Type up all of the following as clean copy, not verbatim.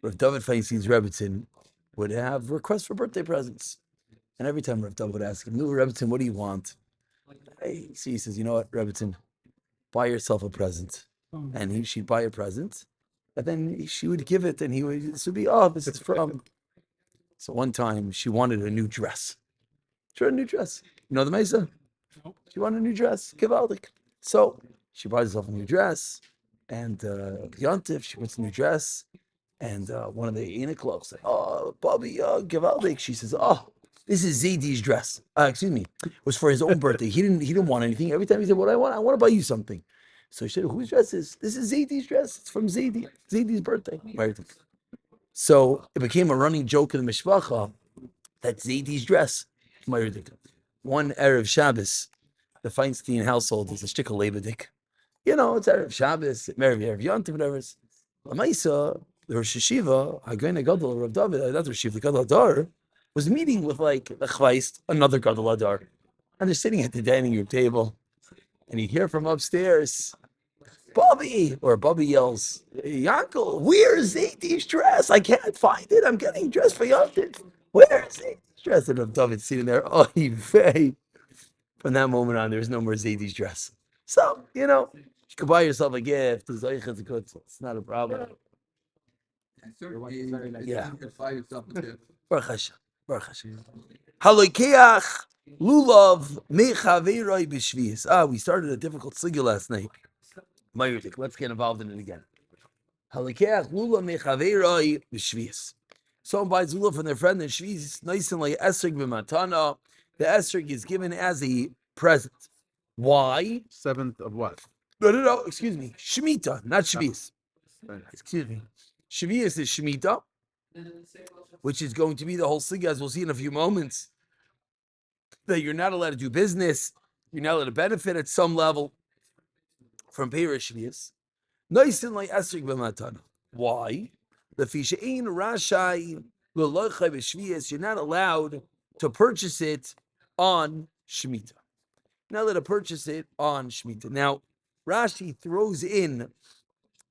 Rav David Feinstein's Rebbitzin would have requests for birthday presents. And every time Rav David would ask him, Rebbitzin, what do you want? He says, you know what, Rebbitzin, buy yourself a present. And she'd buy a present. And then she would give it, and this would be, this is from. So one time she wanted a new dress. She wanted a new dress. You know the Mesa? She wanted a new dress. Givaldik. So she buys herself a new dress. And Yontif, she puts a new dress. And one of the Eniklov said, Bobby, Givaldik. She says, this is Zaydi's dress. Excuse me. It was for his own birthday. He didn't want anything. Every time he said, what I want to buy you something. So she said, whose dress is this? Is Zaydi's dress. It's from Zaydi. Zaydi's birthday. So it became a running joke in the Mishpacha that Zaydi's dress. One Erev Shabbos, the Feinstein household is a shtickle lebedik. You know, it's Erev Shabbos, Erev Yontiv, whatever. Lamaisa, the Rosh Hashiva, Hagoyne Gadol, Rav David, that's Rosh Hashiva, the Gadol Adar, was meeting with like the Chvaist, another Gadol Adar. And they're sitting at the dining room table, and you hear from upstairs, Bobby, or Bobby yells, Yankel, where's Zaydi's dress? I can't find it. I'm getting dressed for Yontiv. Where's Zaydi's dress? And Rav David's sitting there, from that moment on, there's no more Zaydi's dress. So, you could buy yourself a gift. It's not a problem. Yeah. Baruch Hashem. Haloikeach lulav mechaveroi b'shvius. We started a difficult sugya last night. Let's get involved in it again. Haloikeach lulav mechaveroi b'shvius. Someone buys lulav from their friend in shvius. Nice and like esrog b'matana. The esrog is given as a present. Why? Seventh of what? No. Excuse me. Shemitah, not shvius. Excuse me. Shvius is shemitah, which is going to be the whole sugya, as we'll see in a few moments, that you're not allowed to do business, you're not allowed to benefit at some level from Peirish Shvius. Noisin like esrog b'matana. Why? The fishein rashai l'lochai b'shvius. You're not allowed to purchase it on Shemitah. You're not allowed to purchase it on Shemitah. Now, Rashi throws in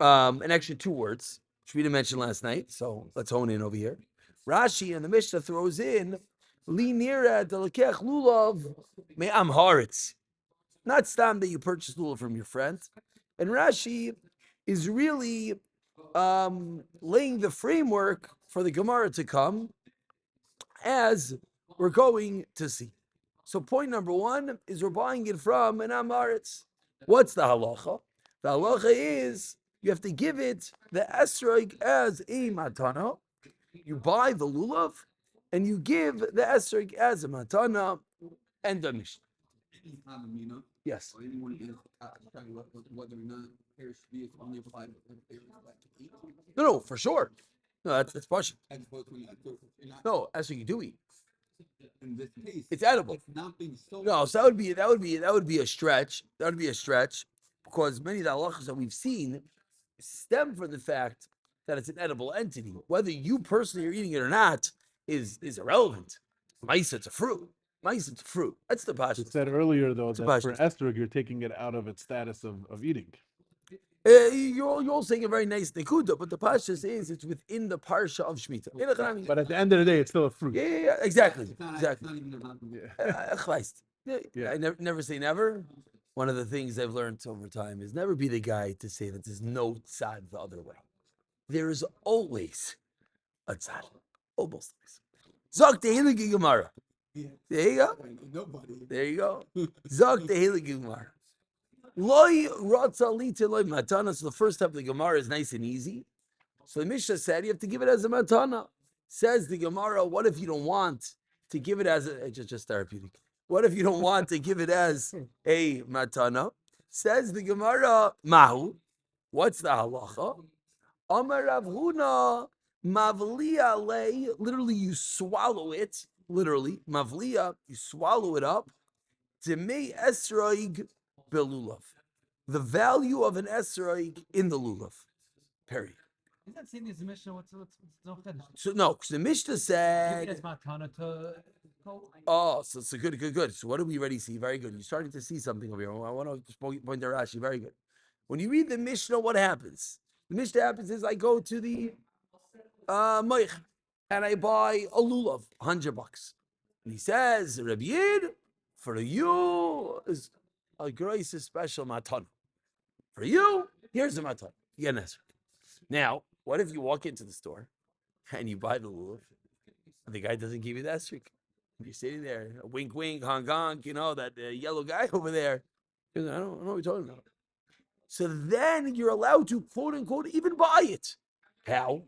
an extra two words, which we didn't mention last night, so let's hone in over here. Rashi and the Mishnah throws in li nira delekech lulav me'am haaretz. Not stam that you purchase lulav from your friend. And Rashi is really laying the framework for the Gemara to come, as we're going to see. So point number one is we're buying it from an Amaretz. What's the halacha? The halacha is you have to give it the esrog as a matana. You buy the lulav and you give the esrog as a matana and the mishnah. Yes. No, for sure. No, that's partial. No, esrog you do eat. In this case, it's edible. It's not being sold. No, so that would be a stretch. That would be a stretch, because many of the halachas that we've seen stem from the fact that it's an edible entity. Whether you personally are eating it or not is irrelevant. Maisa, it's a fruit. Maisa, it's a fruit. That's the pasha. It said earlier though It's that for esrog you're taking it out of its status of eating. You're all saying a very nice nekuda, but the pasha is it's within the parsha of Shemitah. But at the end of the day, it's still a fruit. Yeah, exactly. It's not even I never say never. One of the things I've learned over time is never be the guy to say that there's no tzad the other way. There is always a tzad. Almost always. Zok tehillah Gemara. There you go. Nobody. There you go. Zok tehillah Gemara. Loi ratza lite loi matana. So the first step of the Gemara is nice and easy. So the Mishnah said you have to give it as a matana. Says the Gemara, what if you don't want to give it as a just therapeutic? What if you don't want to give it as a matana? Says the Gemara, mahu. What's the halacha? Amar Rav Huna mavliya lei. Literally, you swallow it. Literally, mavliya, you swallow it up. Demei esroig belulav. The value of an esroig in the lulav. Period. Is that saying the Mishnah? What's So no, because the Mishnah said. It's matana to. Oh, so good. So what do we already see? Very good. You're starting to see something over here. I want to just point to Rashi. Very good. When you read the Mishnah, what happens? The Mishnah happens is I go to the moich, and I buy a lulav, $100. And he says, Rabbi Yid, for you is a grace special matan. For you, here's the matan. You get an esrog. Now, what if you walk into the store and you buy the lulav, and the guy doesn't give you the esrog? You're sitting there, wink, wink, honk, honk, that yellow guy over there. I don't know what you're talking about. So then you're allowed to, quote unquote, even buy it. How?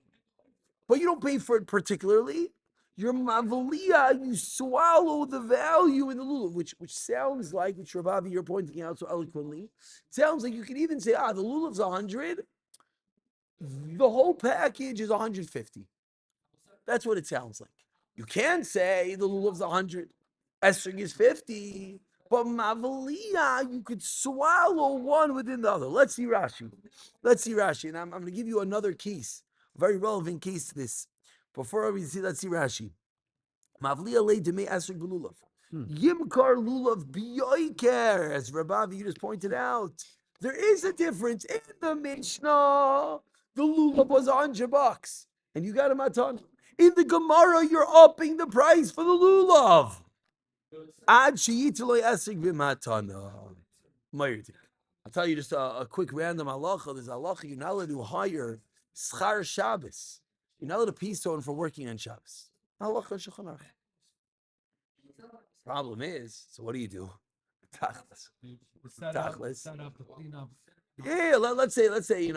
But you don't pay for it particularly. Your mavalia, you swallow the value in the lulav, which sounds like, which Ravavi, you're pointing out so eloquently, sounds like you can even say, the lulav's 100, the whole package is 150. That's what it sounds like. You can say the lulav's 100, esrog is 50, but mavalia, you could swallow one within the other. Let's see Rashi. And I'm going to give you another case, a very relevant case to this. Before we see, let's see Rashi. Mavliya le deme esrog b'lulav. Yimkar lulav biyoiker, as Rabbi you just pointed out. There is a difference in the Mishnah. The lulav was $100, and you got a matan. In the Gemara, you're upping the price for the lulav. Ad sheyitzaloi esrog b'matana. I'll tell you just a quick random halacha. There's halacha you're not allowed to hire schar Shabbos. You're not allowed to pay someone for working on Shabbos. Halacha Shulchan Aruch. Problem is, so what do you do? Tachlis. Set up the cleanup. Yeah, let's say,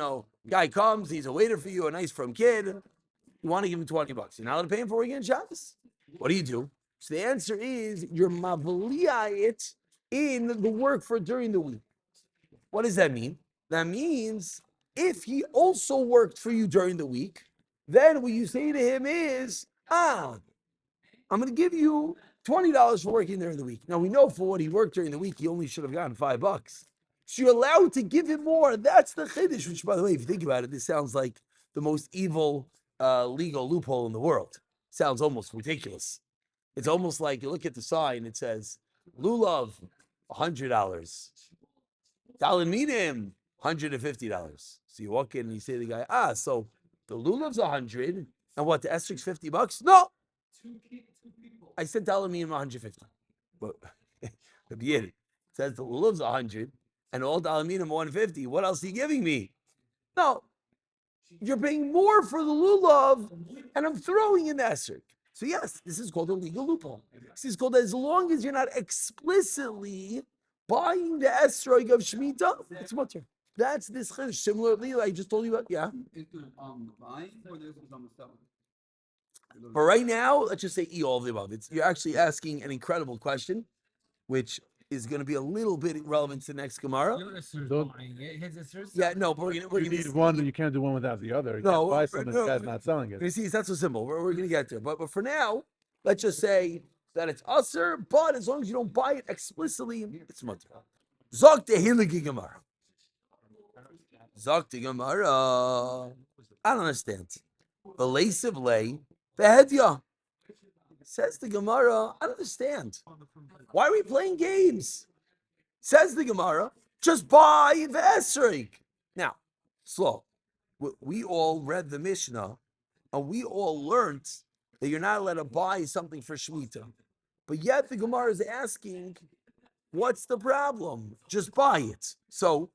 guy comes, he's a waiter for you, a nice from kid. You want to give him $20. You're not allowed to pay him for working on Shabbos. What do you do? So the answer is you're mavliya it in the work for during the week. What does that mean? That means if he also worked for you during the week, then what you say to him is, I'm going to give you $20 for working during the week. Now we know for what he worked during the week, he only should have gotten $5. So you're allowed to give him more. That's the chiddush, which, by the way, if you think about it, this sounds like the most evil legal loophole in the world. Sounds almost ridiculous. It's almost like you look at the sign, it says, lulav, $100. Talmidim, $150. So you walk in and you say to the guy, so the lulav's 100, and what, the esrog's $50? No! I said Talmidim 150. But it says the lulav's 100, and all Talmidim 150. What else are you giving me? No. You're paying more for the lulav, and I'm throwing in the esrog. So yes, this is called a legal loophole. This is called, as long as you're not explicitly buying the esrog of Shemitah, it's mutter. That's this chiddush. Similarly, I just told you about, yeah. Buying or there's some selling? But right now, let's just say all of the above. You're actually asking an incredible question, which is going to be a little bit relevant to the next Gemara. Yeah, no, but we're You gonna need one, you can't do one without the other. You can't buy something the guy's not selling it. You see, it's not so simple. We're going to get there. But for now, let's just say that it's usher, but as long as you don't buy it explicitly, it's mutter. Zok the Hiligi Gemara. Zok the Gemara. I don't understand. Belasiv lay. Behedya. Says the Gemara, I don't understand. Why are we playing games? Says the Gemara, just buy the esrog. Now, slow. We all read the Mishnah, and we all learned that you're not allowed to buy something for Shemitah. But yet the Gemara is asking, what's the problem? Just buy it. So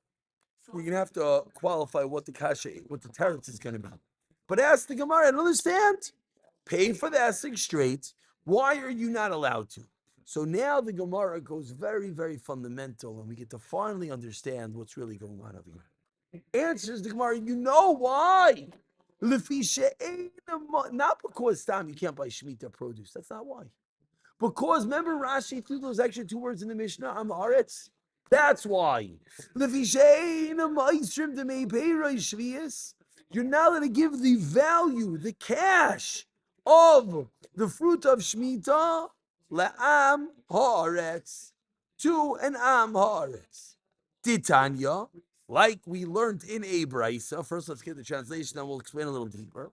we're going to have to qualify what the kasha, what the teretz is going to be. But ask the Gemara, I don't understand. Pay for the esrog straight. Why are you not allowed to? So now the Gemara goes very, very fundamental, and we get to finally understand what's really going on over here. Answers the Gemara, you know why? Not because Stam, you can't buy Shemitah produce. That's not why. Because remember Rashi threw those extra two words in the Mishnah, Am Haaretz. That's why. You're not going to give the value, the cash of the fruit of Shemitah le'am haaretz, to an am haaretz. Titanya, like we learned in a brisa. First, let's get the translation, and we'll explain a little deeper.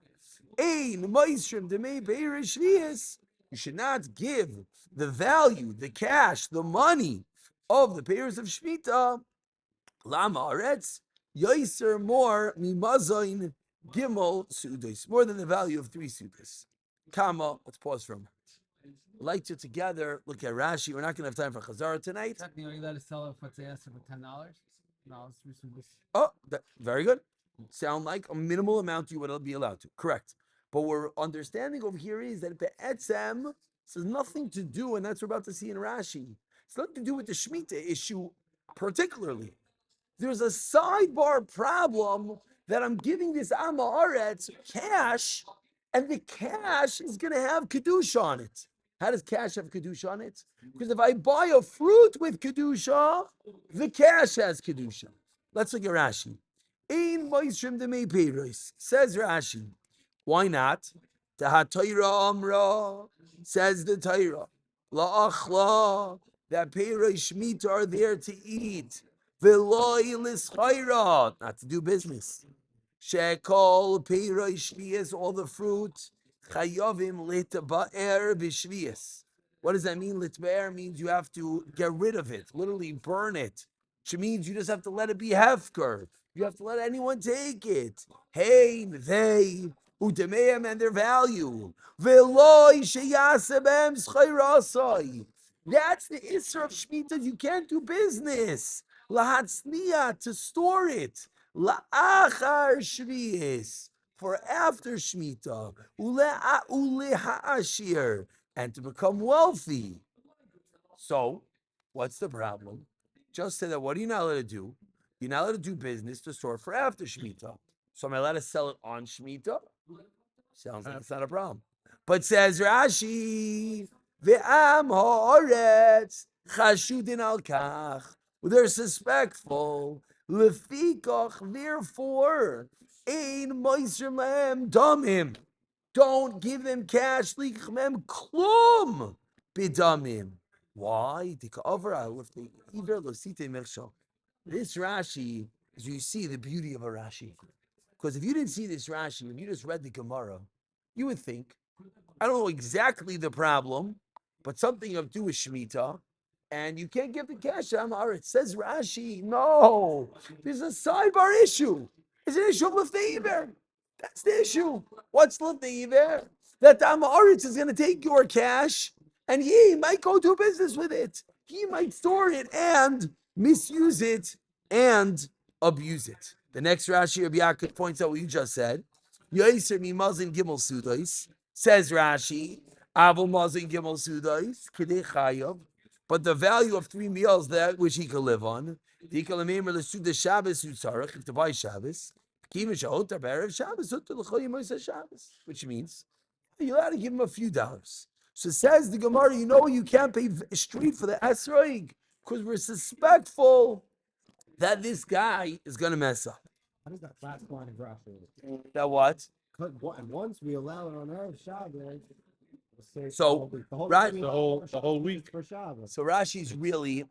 Ein moisrim demei beirish shvius. You should not give the value, the cash, the money of the payers of Shemitah. Lam haaretz yoiser more mimazoin Gimel sudas, more than the value of 3 sudas. Comma, let's pause for a moment. I'd like to together look at Rashi. We're not going to have time for Chazara tonight. Technically, are you allowed to sell it if it's asking for $10? No, it's Oh, very good. Sound like a minimal amount you would be allowed to. Correct. But we're understanding over here is that Be'etzem, this has nothing to do, and that's what we're about to see in Rashi. It's nothing to do with the Shemitah issue particularly. There's a sidebar problem that I'm giving this Amma Aretz cash, and the cash is going to have Kedusha on it. How does cash have Kedusha on it? Because if I buy a fruit with Kedusha, the cash has Kedusha. Let's look at Rashi. Ein moishrim demei peiros, says Rashi. Why not? Tahatoira amra, says the Torah. La'achla, that peiros shmita are there to eat. Veloy l'schayra, not to do business. Shekol peiros shvias, all the fruit. Chayovim litba'er b'shvias. What does that mean? Litba'er means you have to get rid of it, literally burn it. Which means you just have to let it be hefker. You have to let anyone take it. Hey, they, utemeim, and their value. Veloy sheyasebem schayrasai. That's the Isra of Shemitah. You can't do business. Lahatzniya, to store it. La'achar shvi'is, for after Shemitah. Uleha'ashir, and to become wealthy. So, what's the problem? Just say that what are you not allowed to do? You're not allowed to do business to store for after Shemitah. So am I allowed to sell it on Shemitah? Sounds like it's not a problem. But says Rashi, Ve'am ha'aretz chashudin al kach. They're suspectful. Lefikach, therefore, ein moisrim lehem damim. Don't give them cash. Lichmem klum bidamim. Why? This Rashi, as you see the beauty of a Rashi. Because if you didn't see this Rashi, if you just read the Gemara, you would think, I don't know exactly the problem, but something of do with Shemitah, and you can't give the cash Amar. It says Rashi, no, there's a sidebar issue. It's an issue of Lefeiver. That's the issue. What's Lefeiver? That the Amaritz is going to take your cash and he might go do business with it. He might store it and misuse it and abuse it. The next Rashi of Yaakov points out what you just said. Yoiser mimazin gimel sudais, says Rashi, avol mazin gimel sudais, kedei chayav, but the value of 3 meals that which he could live on, if to buy Shabbos, which means you're allowed to give him a few dollars. So says the Gemara, you know you can't pay street for the Esroig because we're suspectful that this guy is going to mess up. How does that last line of Rashi? That what? Once we allow it on Erev Shabbos, So The whole week. for Shabbos. So Rashi's really,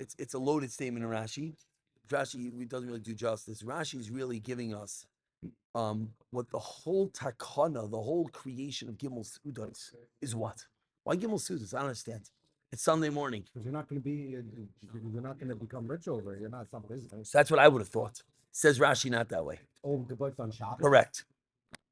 it's a loaded statement in Rashi. Rashi doesn't really do justice. Rashi's really giving us what the whole takana, the whole creation of Gimel Sudas is what? Why Gimel Sudas? I don't understand. It's Sunday morning. Because you're not going to become rich over it. You're not some business. So that's what I would have thought. Says Rashi not that way. Oh, the books on Shabbos. Correct.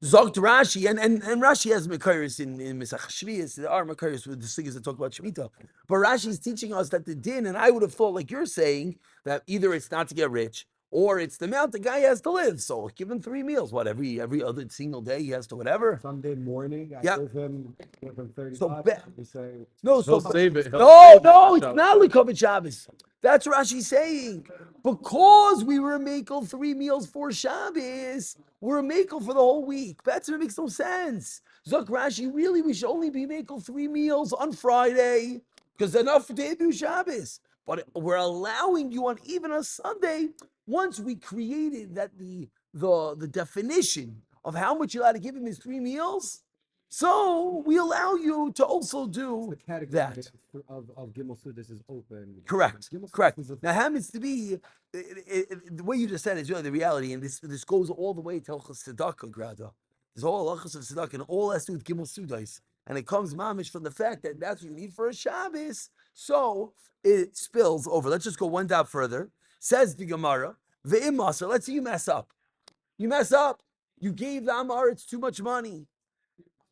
Zogt Rashi, and Rashi has Mekayris in Mesach Shvius. There are Mekayris with the singers that talk about Shemitah. But Rashi is teaching us that the din, and I would have thought, like you're saying, that either it's not to get rich, or it's the amount the guy has to live. So give him 3 meals. What, every other single day he has to whatever? Sunday morning, I Yep. give him 30 So bucks. We say, No, He'll so save it. no, it's not Likavit Shabbos. That's what Rashi's saying. Because we were making 3 meals for Shabbos, we're making for the whole week. That's what makes no sense. Zok Rashi, really, we should only be making 3 meals on Friday, because enough for debut Shabbos. But we're allowing you on even a Sunday. Once we created that the definition of how much you're allowed to give him is 3 meals, so we allow you to also do the category that. of Gimel Sudas is open. Correct. Gimel Sudas Correct. is a- Now, happens to be the way you just said is really the reality, and this goes all the way to Hilchos Tzedakah, Grada. There's all Hilchos of Tzedakah, and all has to do with Gimel Sudais, and it comes mamish from the fact that that's what you need for a Shabbos. So it spills over. Let's just go one down further. Says the Gemara, ve'imasa. Let's say you mess up. You mess up. You gave the Amar, it's too much money.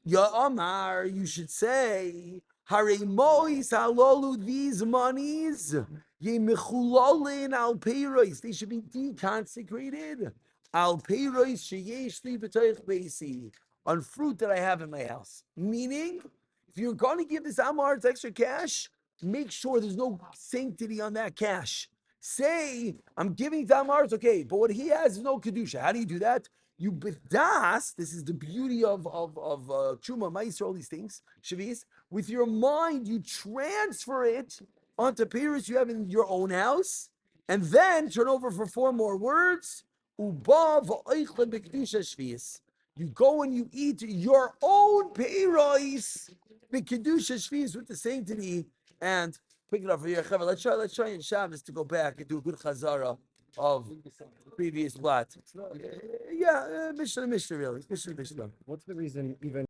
Ya Amar, you should say, Hare Mois Halolu, these monies, Ye Mechulolin al Peiros, they should be deconsecrated. Al Peiros Sheyeshli B'toich Beisi, on fruit that I have in my house. Meaning, if you're going to give this Amar, it's extra cash, make sure there's no sanctity on that cash. Say, I'm giving to Amar, it's okay, but what he has is no Kedusha. How do you do that? You b'das, this is the beauty of Truma, Meiser, all these things, Shavis. With your mind, you transfer it onto Paris you have in your own house, and then turn over for 4 more words. Uba v'oichle b'kedusha Shavis. You go and you eat your own Paris, b'kedusha Shavis, with the sanctity, and pick it up for your chaver. Let's try in Shabbos to go back and do a good chazara of previous blot. Yeah, Mishnah, really. Mishnah. What's the reason even